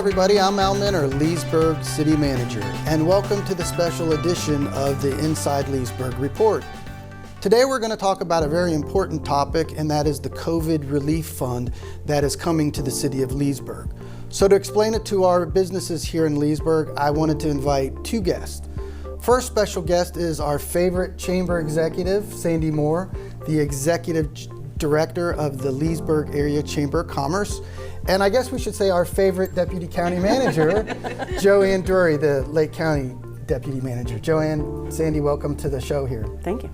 everybody, I'm Al Minner, Leesburg City Manager, and welcome to the special edition of the Inside Leesburg Report. Today we're going to talk about a very important topic, and that is the COVID Relief Fund that is coming to the city of Leesburg. So to explain it to our businesses here in Leesburg, I wanted to invite two guests. First special guest is our favorite chamber executive, Sandy Moore, the executive director of the Leesburg Area Chamber of Commerce. And I guess we should say our favorite deputy county manager, Joanne Drury, the Lake County deputy manager. Joanne, Sandy, welcome to the show here. Thank you.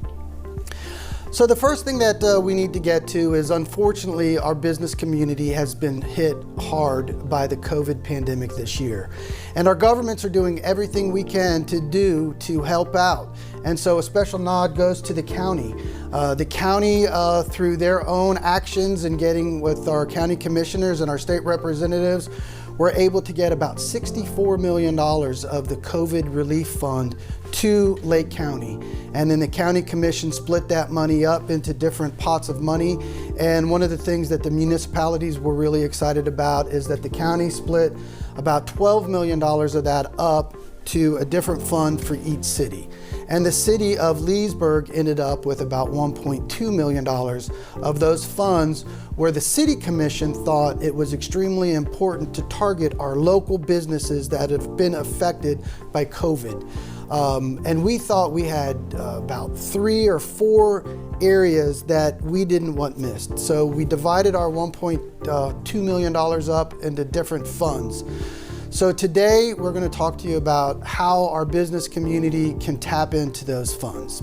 So the first thing that we need to get to is, unfortunately, our business community has been hit hard by the COVID pandemic this year. And our governments are doing everything we can to do to help out. And so a special nod goes to the county. The county, through their own actions and getting with our county commissioners and our state representatives, we're able to get about $64 million of the COVID Relief Fund to Lake County. And then the county commission split that money up into different pots of money. And one of the things that the municipalities were really excited about is that the county split about $12 million of that up to a different fund for each city. And the city of Leesburg ended up with about $1.2 million of those funds, where the city commission thought it was extremely important to target our local businesses that have been affected by COVID. And we thought we had about 3 or 4 areas that we didn't want missed. So we divided our $1.2 million up into different funds. So today we're going to talk to you about how our business community can tap into those funds.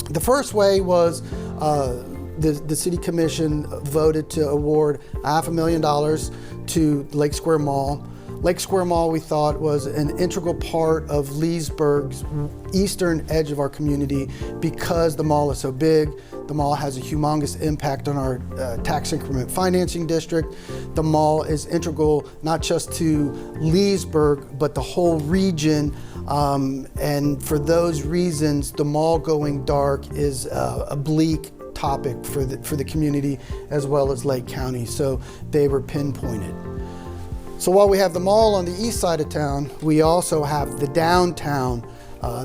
The first way was the City Commission voted to award $500,000 to Lake Square Mall. Lake Square Mall, we thought, was an integral part of Leesburg's eastern edge of our community because the mall is so big. The mall has a humongous impact on our tax increment financing district. The mall is integral not just to Leesburg, but the whole region. And for those reasons, the mall going dark is a bleak topic for the community as well as Lake County. So they were pinpointed. So while we have the mall on the east side of town, we also have the downtown.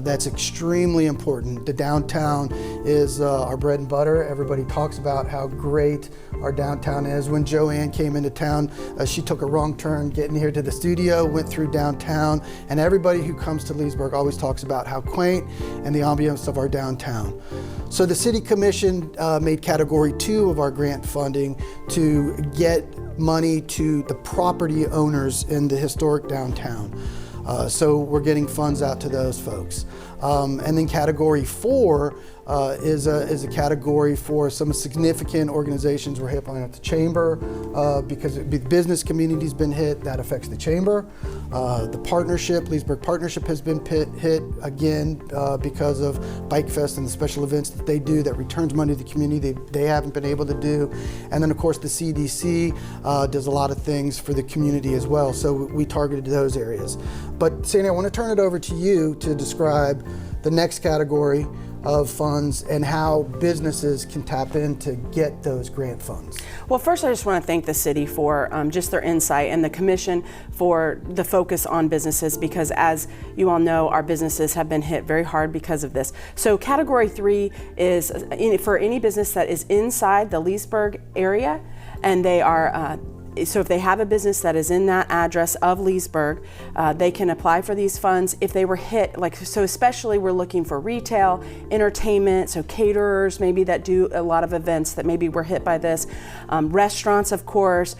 That's extremely important. The downtown is our bread and butter. Everybody talks about how great our downtown is. When Joanne came into town, she took a wrong turn getting here to the studio, went through downtown, and everybody who comes to Leesburg always talks about how quaint and the ambiance of our downtown. So the City Commission made Category 2 of our grant funding to get money to the property owners in the historic downtown. So we're getting funds out to those folks. And then Category 4 is a category for some significant organizations. We're hit by the Chamber because the business community's been hit. That affects the Chamber. The partnership, Leesburg Partnership, has been hit again because of Bike Fest and the special events that they do that returns money to the community they haven't been able to do. And then of course the CDC does a lot of things for the community as well. So we targeted those areas. But Sandy, I want to turn it over to you to describe the next category of funds and how businesses can tap in to get those grant funds. Well, first I just want to thank the city for just their insight, and the commission for the focus on businesses, because as you all know, our businesses have been hit very hard because of this. So Category 3 is for any business that is inside the Leesburg area, and they are so if they have a business that is in that address of Leesburg, they can apply for these funds if they were hit, so especially we're looking for retail, entertainment, so caterers maybe that do a lot of events that maybe were hit by this, restaurants of course,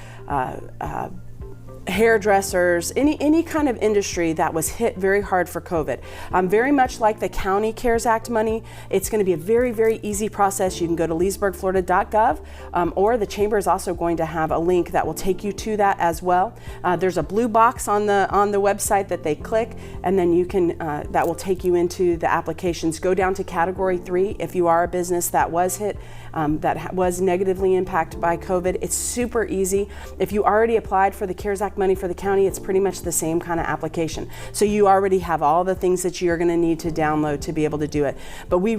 hairdressers, any kind of industry that was hit very hard for COVID. Very much like the county CARES Act money, it's going to be a very, very easy process. You can go to leesburgflorida.gov, or the chamber is also going to have a link that will take you to that as well. There's a blue box on the website that they click, and then you can that will take you into the applications. Go down to Category 3 if you are a business that was hit, that was negatively impacted by COVID. It's super easy. If you already applied for the CARES Act Act money for the county, it's pretty much the same kind of application. So you already have all the things that you're going to need to download to be able to do it. But we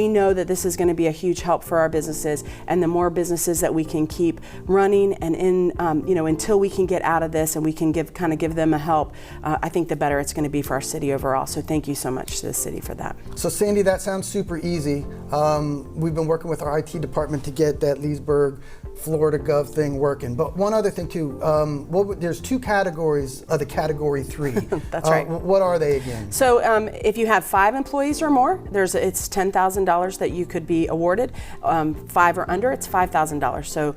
know that this is going to be a huge help for our businesses, and the more businesses that we can keep running and in, until we can get out of this and we can give them a help, I think the better it's going to be for our city overall. So thank you so much to the city for that. So Sandy, that sounds super easy. We've been working with our IT department to get that Leesburg, Florida Gov thing working. But one other thing too, there's two categories of the category 3. That's right. What are they again? So if you have 5 employees or more, it's $10,000 that you could be awarded. 5 or under, it's $5,000. So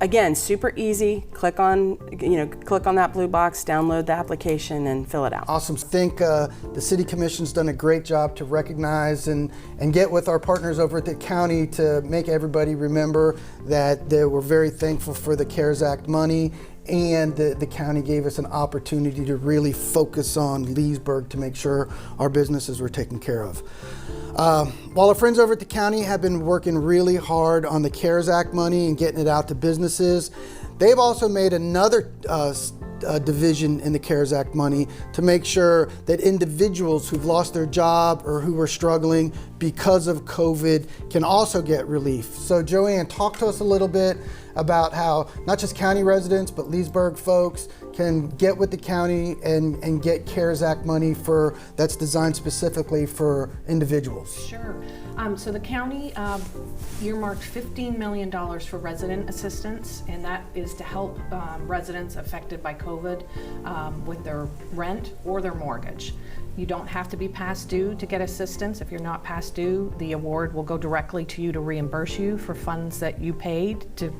again, super easy. Click on that blue box, download the application, and fill it out. Awesome. I think the City Commission's done a great job to recognize and get with our partners over at the county to make everybody remember that we're very thankful for the CARES Act money, and the county gave us an opportunity to really focus on Leesburg to make sure our businesses were taken care of. While our friends over at the county have been working really hard on the CARES Act money and getting it out to businesses, they've also made another division in the CARES Act money to make sure that individuals who've lost their job or who are struggling because of COVID can also get relief. So Joanne, talk to us a little bit about how not just county residents, but Leesburg folks can get with the county and get CARES Act money that's designed specifically for individuals. Sure. So the county earmarked $15 million for resident assistance, and that is to help residents affected by COVID with their rent or their mortgage. You don't have to be past due to get assistance. If you're not past due, the award will go directly to you to reimburse you for funds that you paid to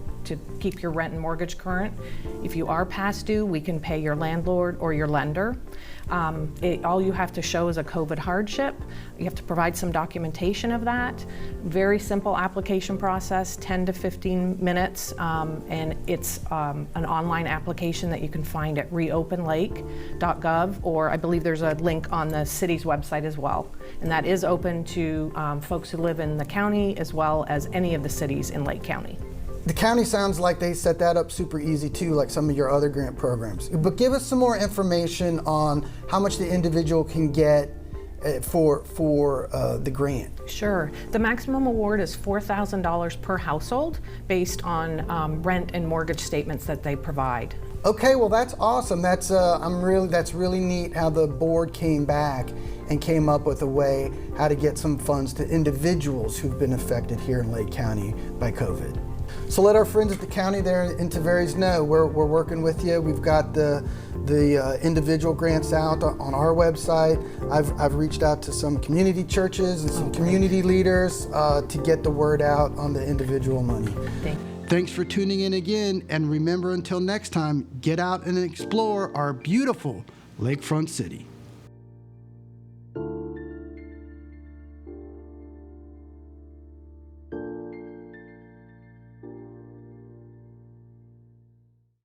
keep your rent and mortgage current. If you are past due, we can pay your landlord or your lender. All you have to show is a COVID hardship. You have to provide some documentation of that. Very simple application process, 10 to 15 minutes, and it's an online application that you can find at reopenlake.gov, or I believe there's a link on the city's website as well. And that is open to folks who live in the county as well as any of the cities in Lake County. The county sounds like they set that up super easy too, like some of your other grant programs. But give us some more information on how much the individual can get for the grant. Sure. The maximum award is $4,000 per household based on rent and mortgage statements that they provide. Okay, well that's awesome. That's really neat how the board came back and came up with a way how to get some funds to individuals who've been affected here in Lake County by COVID. So let our friends at the county there in Tavares know we're working with you. We've got the individual grants out on our website. I've reached out to some community churches and some community leaders to get the word out on the individual money. Thanks for tuning in again, and remember, until next time, get out and explore our beautiful Lakefront City.